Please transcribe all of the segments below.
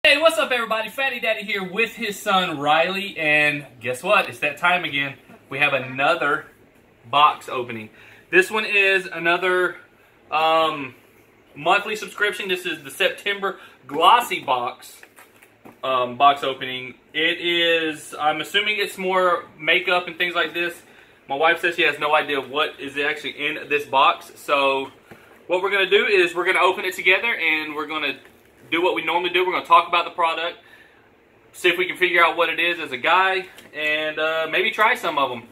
Hey, what's up everybody? Fatty Daddy here with his son Riley, and guess what? It's that time again. We have another box opening. This one is another monthly subscription. This is the September Glossy box opening. It is, I'm assuming it's more makeup and things like this. My wife says she has no idea what is actually in this box. So what we're going to do is we're going to open it together and we're going to do what we normally do. We're going to talk about the product, see if we can figure out what it is as a guy, and maybe try some of them.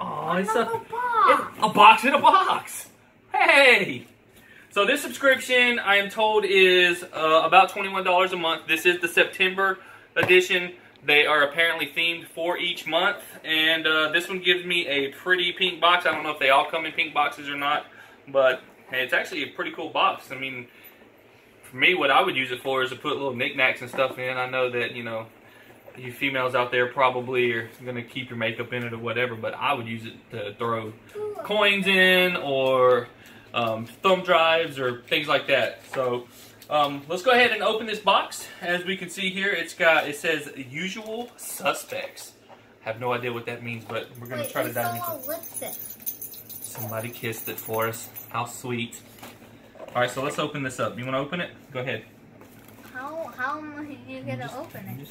Oh, it's a box in a box. Hey! So this subscription, I am told, is about $21 a month. This is the September edition. They are apparently themed for each month, and this one gives me a pretty pink box. I don't know if they all come in pink boxes or not, but hey, it's actually a pretty cool box. I mean, for me, what I would use it for is to put little knickknacks and stuff in. I know that, you know, you females out there probably are going to keep your makeup in it or whatever, but I would use it to throw coins in or thumb drives or things like that. So let's go ahead and open this box. As we can see here, it says usual suspects. I have no idea what that means, but we're going to try to dive into it. Lipstick. Somebody kissed it for us. How sweet. Alright, so let's open this up. You want to open it? Go ahead. How are you going to open it?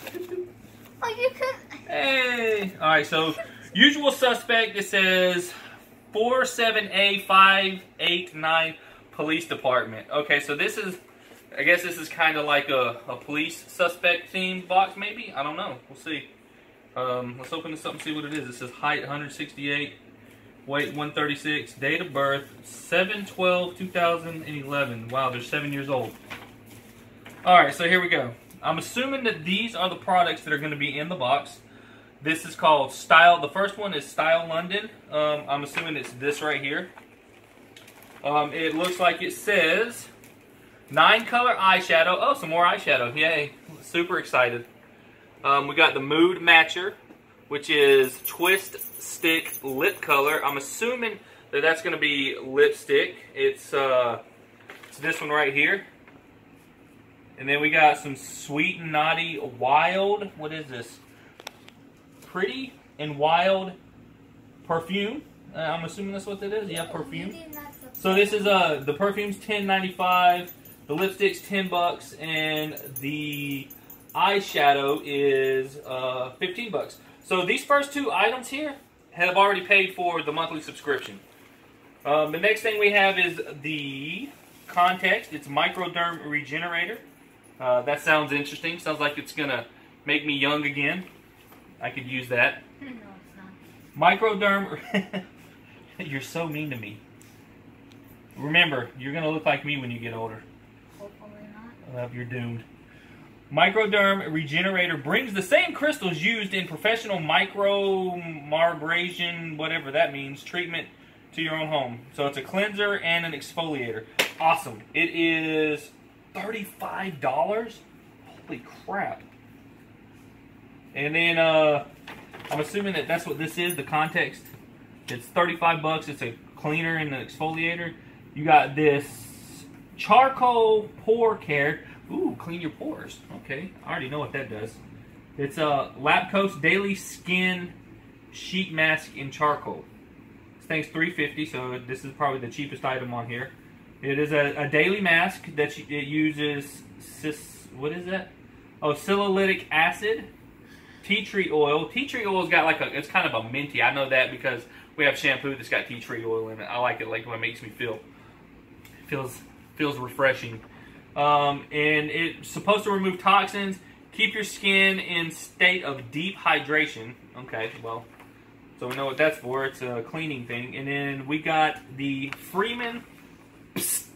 Oh, you could. Hey! Alright, so usual suspect, it says 47A589 Police Department. Okay, so this is, I guess this is kind of like a police suspect themed box, maybe? I don't know. We'll see. Let's open this up and see what it is. It says height 168. Weight 136, date of birth 7/12/2011. Wow, they're 7 years old. Alright, so here we go. I'm assuming that these are the products that are going to be in the box. This is called Style. The first one is Style London. I'm assuming it's this right here. It looks like it says 9-color eyeshadow. Oh, some more eyeshadow. Yay. Super excited. We got the Mood Matcher, which is Twist Stick Lip Color. I'm assuming that that's going to be lipstick. It's this one right here. And then we got some Sweet and Naughty Wild. What is this? Pretty and Wild perfume. I'm assuming that's what that is. Yeah, perfume. So this is the perfume's $10.95. The lipstick's $10, and the eyeshadow is $15. So these first two items here have already paid for the monthly subscription. The next thing we have is the Context. It's Microderm Regenerator. That sounds interesting. Sounds like it's going to make me young again. I could use that. No, it's not. Microderm... You're so mean to me. Remember, you're going to look like me when you get older. Hopefully not. You're doomed. Microderm Regenerator brings the same crystals used in professional microdermabrasion, whatever that means, treatment to your own home. So it's a cleanser and an exfoliator. Awesome. It is $35. Holy crap. And then I'm assuming that that's what this is, the Context. It's $35. It's a cleaner and an exfoliator. You got this charcoal pore care. Ooh, clean your pores. Okay, I already know what that does. It's a Lapcoast Daily Skin Sheet Mask in Charcoal. This thing's $3.50, so this is probably the cheapest item on here. It is a daily mask that it uses what is that? Oh, salicylic acid, tea tree oil. Tea tree oil's got like it's kind of a minty. I know that because we have shampoo that's got tea tree oil in it. I like it, like what it makes me feel. It feels refreshing. And it's supposed to remove toxins, keep your skin in state of deep hydration. Okay, well, so we know what that's for. It's a cleaning thing. And then we got the Freeman. Psst.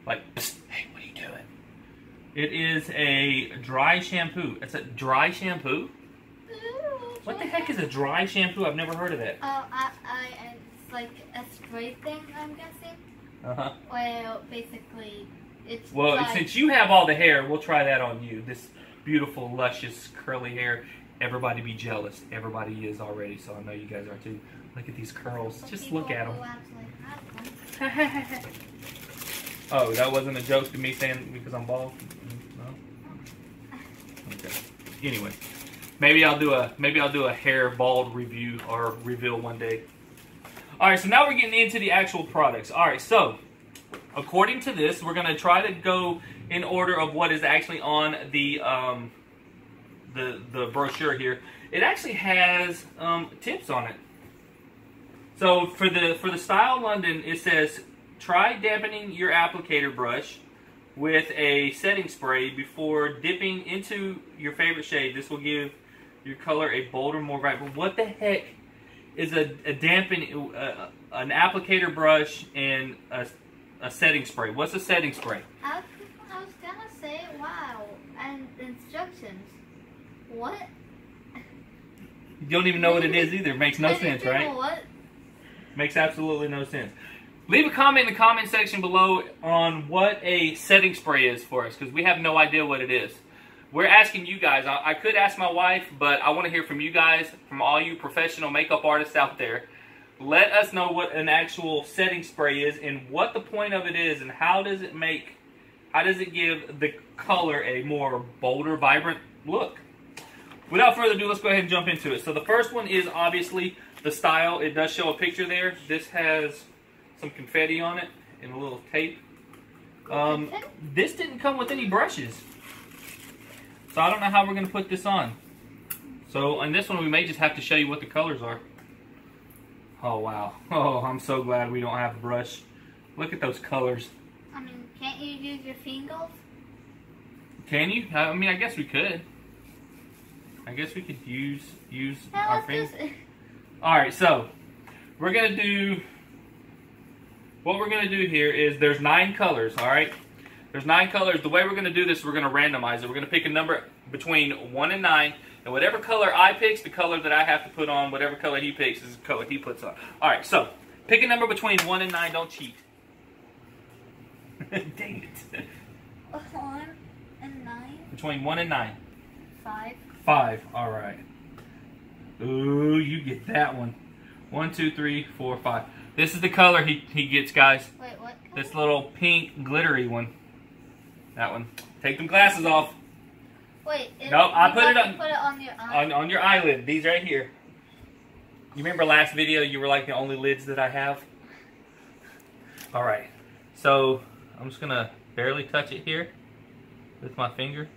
Like, psst. Hey, what are you doing? It is a dry shampoo. It's a dry shampoo? What the heck is a dry shampoo? I've never heard of that. It's like a spray thing, I'm guessing. Uh-huh. Well, basically... Well, since you have all the hair, we'll try that on you. This beautiful, luscious, curly hair. Everybody be jealous. Everybody is already, so I know you guys are too. Look at these curls. Just look at them. Oh, that wasn't a joke to me saying because I'm bald? No? anyway, maybe I'll do a hair bald review or reveal one day. All right, so now we're getting into the actual products. All right, so according to this, we're gonna try to go in order of what is actually on the brochure here. It actually has tips on it. So for the Style London, it says try dampening your applicator brush with a setting spray before dipping into your favorite shade. This will give your color a bolder, more vibrant. What the heck is a dampen an applicator brush and a setting spray? What's a setting spray? I was gonna say wow, and instructions. What? You don't even know what it is either. Makes no sense, right? What? Makes absolutely no sense. Leave a comment in the comment section below on what a setting spray is for us, because we have no idea what it is. We're asking you guys. I could ask my wife, but I want to hear from you guys, from all you professional makeup artists out there. Let us know what an actual setting spray is and what the point of it is and how does it give the color a more bolder, vibrant look. Without further ado, let's go ahead and jump into it. So the first one is obviously the Style. It does show a picture there. This has some confetti on it and a little tape. This didn't come with any brushes, so I don't know how we're going to put this on. So on this one, we may just have to show you what the colors are. Oh wow! Oh, I'm so glad we don't have a brush. Look at those colors. I mean, can't you use your fingers? Can you? I mean, I guess we could. I guess we could use our fingers. All right, so we're gonna do. What we're gonna do here is there's 9 colors. All right, there's 9 colors. The way we're gonna do this, we're gonna randomize it. We're gonna pick a number between 1 and 9, and whatever color I pick, the color that I have to put on. Whatever color he picks is the color he puts on. All right, so pick a number between 1 and 9. Don't cheat. Dang it. 1 and 9. Between 1 and 9. 5. 5. All right. Ooh, you get that one. 1, 2, 3, 4, 5. This is the color he gets, guys. Wait, what color? This little pink glittery one. That one. Take them glasses off. Wait. Nope, I put it on. Put it on your eye. On your eyelid. These right here. You remember last video? You were like the only lids that I have. All right. So I'm just gonna barely touch it here with my finger.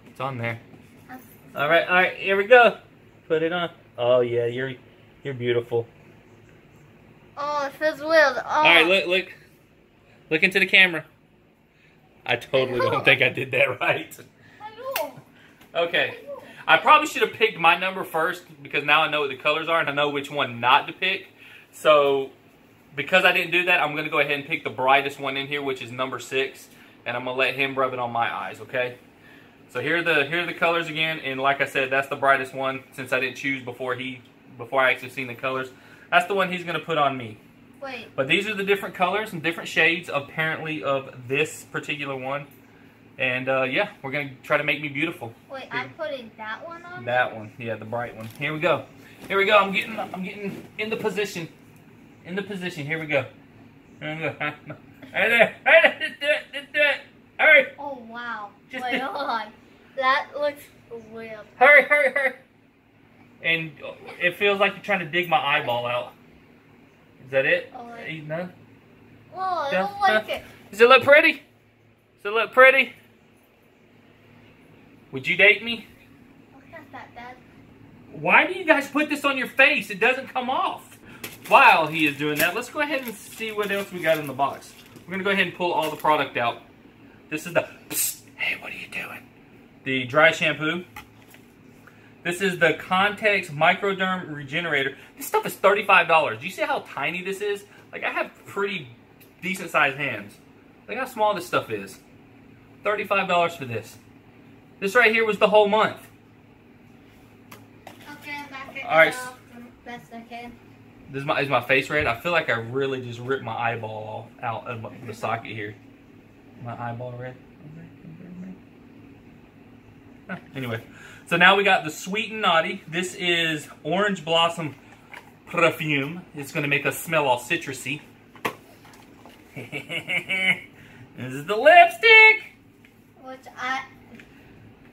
It's on there. All right, here we go. Put it on. Oh yeah, you're beautiful. Oh, it feels weird. Oh. All right, look into the camera. I totally don't think I did that right. I know. Okay, I probably should have picked my number first because now I know what the colors are and I know which one not to pick. So because I didn't do that, I'm gonna go ahead and pick the brightest one in here, which is number 6, and I'm gonna let him rub it on my eyes. Okay. So here are the colors again, and like I said, that's the brightest one since I didn't choose before I actually seen the colors. That's the one he's gonna put on me. Wait. But these are the different colors and different shades apparently of this particular one, and yeah, we're gonna try to make me beautiful. Wait, I'm putting that one on. That one, yeah, the bright one. Here we go. Here we go. I'm getting in the position. In the position. Here we go. Here we go. Right there. Right there. Do it. Hurry. Oh wow. Wait, hold on. That looks weird. Hurry. And it feels like you're trying to dig my eyeball out. Is that it? Oh, Are you done? Oh, I don't like it. Does it look pretty? Does it look pretty? Would you date me? Look at that, Dad. Why do you guys put this on your face? It doesn't come off. While he is doing that, let's go ahead and see what else we got in the box. We're going to go ahead and pull all the product out. This is the... Psst, hey, what are you doing? The dry shampoo. This is the Context Microderm Regenerator. This stuff is $35. Do you see how tiny this is? Like, I have pretty decent sized hands. Look how small this stuff is. $35 for this. This right here was the whole month. Okay, I'm back at all right. Best I can. Is my face red? I feel like I really just ripped my eyeball out of the socket here. My eyeball red? Anyway, so now we got the Sweet and Naughty. This is Orange Blossom Perfume. It's going to make us smell all citrusy. This is the lipstick. Which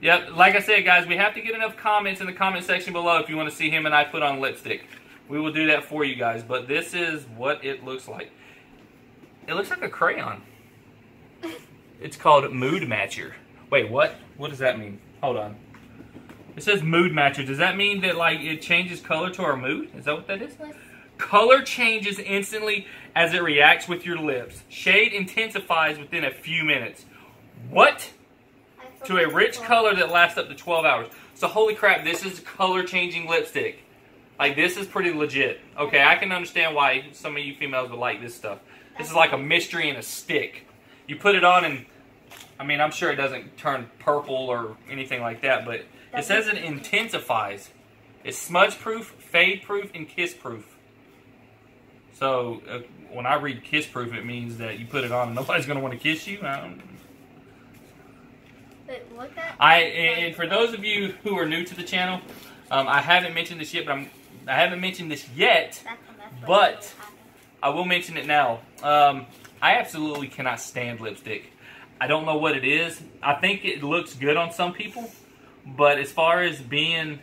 Yep, like I said, guys, we have to get enough comments in the comment section below if you want to see him and I put on lipstick. We will do that for you guys, but this is what it looks like. It looks like a crayon. It's called Mood Matcher. Wait, what? What does that mean? Hold on. It says Mood Matcher. Does that mean that like it changes color to our mood? Is that what that is? Color changes instantly as it reacts with your lips. Shade intensifies within a few minutes. What? To a rich color that lasts up to 12 hours. So holy crap, this is color changing lipstick. Like this is pretty legit. Okay, I can understand why some of you females would like this stuff. This is like a mystery in a stick. You put it on and, I mean, I'm sure it doesn't turn purple or anything like that, but it says it intensifies. It's smudge proof, fade proof, and kiss proof. So when I read kiss proof, it means that you put it on and nobody's going to want to kiss you. Wait, look at. And for those of you who are new to the channel, I haven't mentioned this yet, but I will mention it now. I absolutely cannot stand lipstick. I don't know what it is. I think it looks good on some people, but as far as being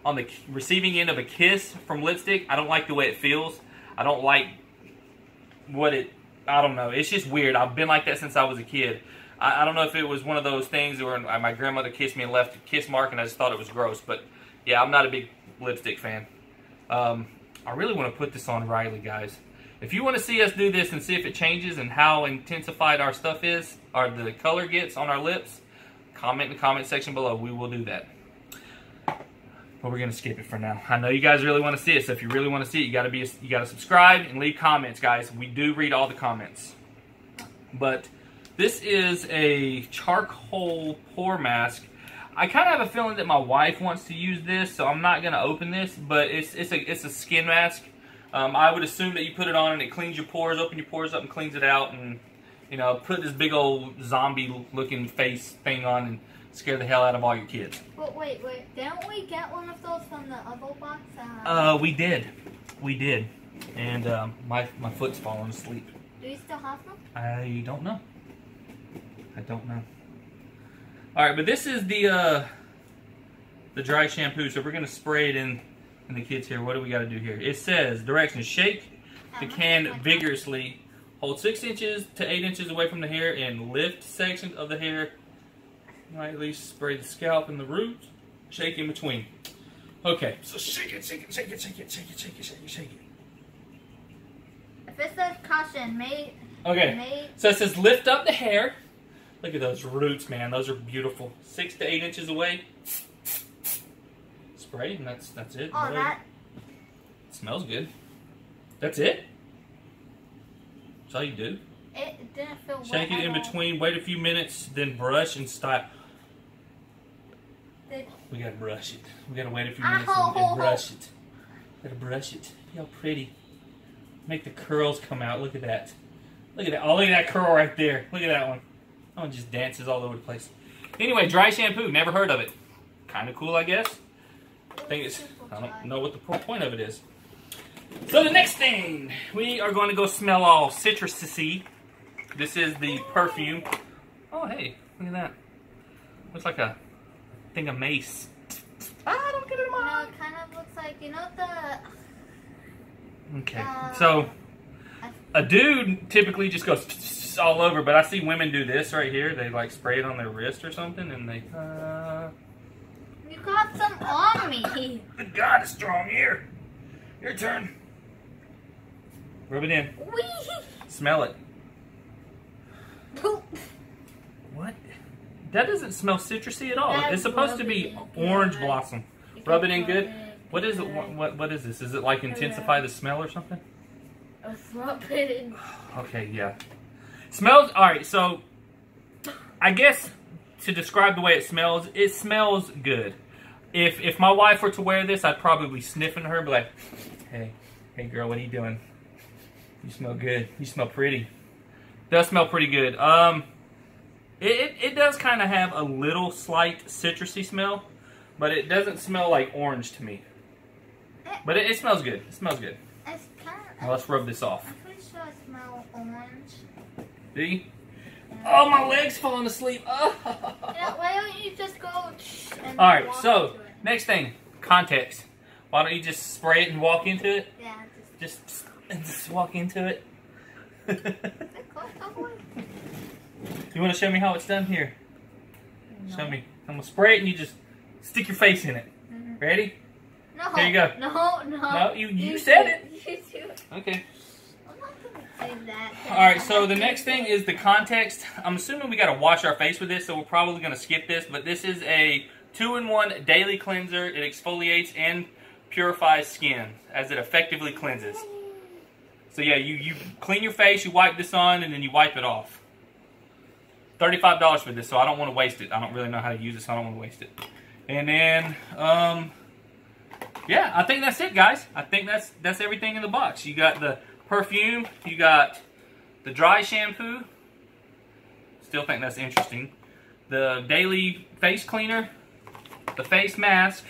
on the receiving end of a kiss from lipstick, I don't like the way it feels. I don't like what it, I don't know. It's just weird. I've been like that since I was a kid. I don't know if it was one of those things where my grandmother kissed me and left a kiss mark and I just thought it was gross. But yeah, I'm not a big lipstick fan. I really want to put this on Riley, guys. If you want to see us do this and see if it changes and how intensified our stuff is, or the color gets on our lips, comment in the comment section below. We will do that. But we're gonna skip it for now. I know you guys really want to see it, so if you really want to see it, you gotta subscribe and leave comments, guys. We do read all the comments. But this is a charcoal pore mask. I kind of have a feeling that my wife wants to use this, so I'm not gonna open this. But it's a skin mask. I would assume that you put it on and it cleans your pores, open your pores up and cleans it out, and you know, put this big old zombie-looking face thing on and scare the hell out of all your kids. But wait, didn't we get one of those from the other box? We did, and my foot's falling asleep. Do you still have them? I don't know. All right, but this is the dry shampoo, so we're gonna spray it in the kids here. What do we got to do here? It says directions: shake the can vigorously, hold 6 inches to 8 inches away from the hair, and lift sections of the hair. Lightly spray the scalp and the roots. Shake in between. Okay, so shake it. If it says caution, okay. So it says lift up the hair. Look at those roots, man. Those are beautiful. 6 to 8 inches away. Spray, and that's it. Oh, that it smells good. That's it. That's all you do. It didn't feel wet. Shake it in between. Wait a few minutes, then brush and style. We gotta brush it. We gotta wait a few minutes and brush it. Gotta brush it. See how pretty. Make the curls come out. Look at that. Look at that. Oh, look at that curl right there. Look at that one. That one just dances all over the place. Anyway, dry shampoo. Never heard of it. Kind of cool, I guess. I don't know what the point of it is. So the next thing, we are going to go smell all citrusy. This is the perfume. Oh, hey, look at that. Looks like a thing of mace. Ah, don't get it in my eye. No, it kind of looks like, you know, the... Okay, so a dude typically just goes all over, but I see women do this right here. They like spray it on their wrist or something, and they... You got some on me. Good God, it's strong. Here. Your turn. Rub it in. Wee. Smell it. Poop. What? That doesn't smell citrusy at all. That's it's supposed to be orange blossom. Rub it in good. What is it? What is this? Is it like intensify the smell or something? Rub it in. Okay, yeah. Smells. All right, so I guess to describe the way it smells good. If my wife were to wear this, I'd probably sniff in her, be like, hey girl, what are you doing? You smell good. You smell pretty. It does smell pretty good. It does kind of have a little slight citrusy smell, but it doesn't smell like orange to me. But it smells good. It smells good. It's kind of, now let's rub this off. I'm pretty sure I smell orange. See? Oh, my leg's falling asleep. Oh. Yeah, why don't you just go And All right, walk so into it. next thing, context. Why don't you just spray it and walk into it? Yeah, Just walk into it. Go away. You want to show me how it's done here? No. Show me. I'm gonna spray it and you just stick your face in it. Ready? No. Here you go. No. No, you said it. You do it. Okay. I'm not gonna do that. All right. So the next thing is the context. I'm assuming we got to wash our face with this, so we're probably gonna skip this. But this is a 2-in-1 daily cleanser. It exfoliates and purifies skin as it effectively cleanses. So yeah, you clean your face, you wipe this on, and then you wipe it off. $35 for this, so I don't want to waste it. I don't really know how to use it, so I don't want to waste it. And then, yeah, I think that's it, guys. I think that's everything in the box. You got the perfume, you got the dry shampoo. Still think that's interesting. The daily face cleaner, the face mask,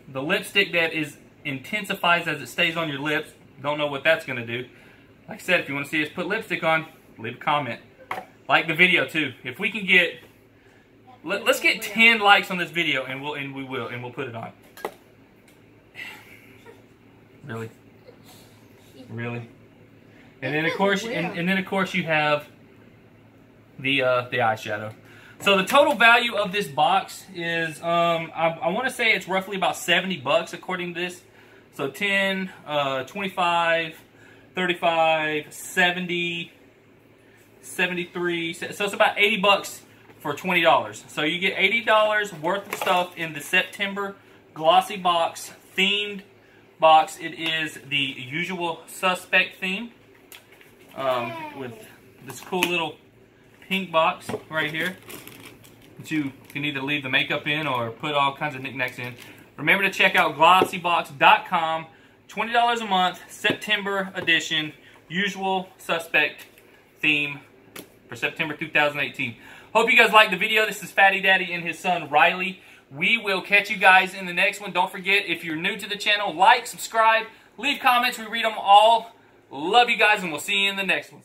the lipstick that intensifies as it stays on your lips. Don't know what that's going to do. Like I said, if you want to see us put lipstick on, leave a comment. Like the video too. If we can get, let's get 10 likes on this video, and we'll put it on. Really, really. And then of course, you have the eyeshadow. So the total value of this box is I want to say it's roughly about $70 according to this. So 10, 25, 35, 70, 73. So it's about $80 for $20. So you get $80 worth of stuff in the September Glossy box, themed box. It is the usual suspect theme with this cool little pink box right here that you can either leave the makeup in or put all kinds of knickknacks in. Remember to check out glossybox.com. $20 a month, September edition, usual suspect theme for September 2018. Hope you guys liked the video. This is Fatty Daddy and his son Riley. We will catch you guys in the next one. Don't forget, if you're new to the channel, like, subscribe, leave comments. We read them all. Love you guys, and we'll see you in the next one.